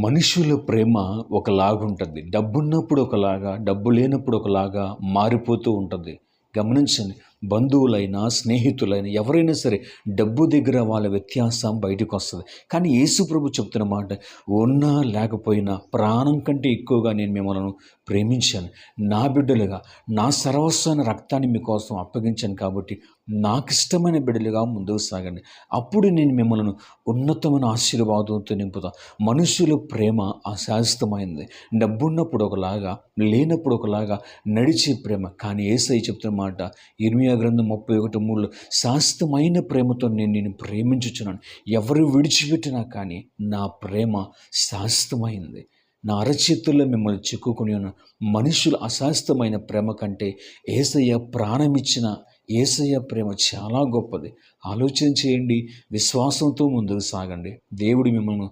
మనుషుల ప్రేమ ఒకలాగుంటుంది. డబ్బున్నప్పుడు ఒకలాగా, డబ్బు లేనప్పుడు ఒకలాగా మారిపోతూ ఉంటుంది. గమనించండి. బంధువులైనా, స్నేహితులైనా ఎవరైనా సరే డబ్బు దగ్గర వాళ్ళ వ్యత్యాసం బయటకొస్తది. కానీ యేసుప్రభు చెప్తున్న మాట, ఉన్నా లేకపోయినా ప్రాణం కంటే ఎక్కువగా నేను మిమ్మల్ని ప్రేమించాను. నా బిడ్డలుగా, నా సర్వస్వాన్ని రక్తాన్ని మీకోసం అప్పగించాను కాబట్టి నాకిష్టమైన బిడ్డలుగా ముందుకు సాగండి. అప్పుడు నేను మిమ్మల్ని ఉన్నతమైన ఆశీర్వాదంతో నింపుతా. మనుషుల ప్రేమ అశాశ్వతమైంది. డబ్బున్నప్పుడు ఒకలాగా, లేనప్పుడు ఒకలాగా నడిచే ప్రేమ. కానీ యేసయ్య చెప్తున్న మాట ఇర్మీయా గ్రంథం 31:3 శాశ్వతమైన ప్రేమతో నేను నిన్ను ప్రేమించుచున్నాను. ఎవరు విడిచిపెట్టినా కానీ నా ప్రేమ శాశ్వతమైంది. నా అరచేతుల్లో మిమ్మల్ని చిక్కుకుని ఉన్న మనుషుల అశాశ్వతమైన ప్రేమ కంటే యేసయ్య ప్రాణమిచ్చిన యేసయ్య ప్రేమ చాలా గొప్పది. ఆలోచన చేయండి. విశ్వాసంతో ముందుకు సాగండి. దేవుడు మిమ్మల్ని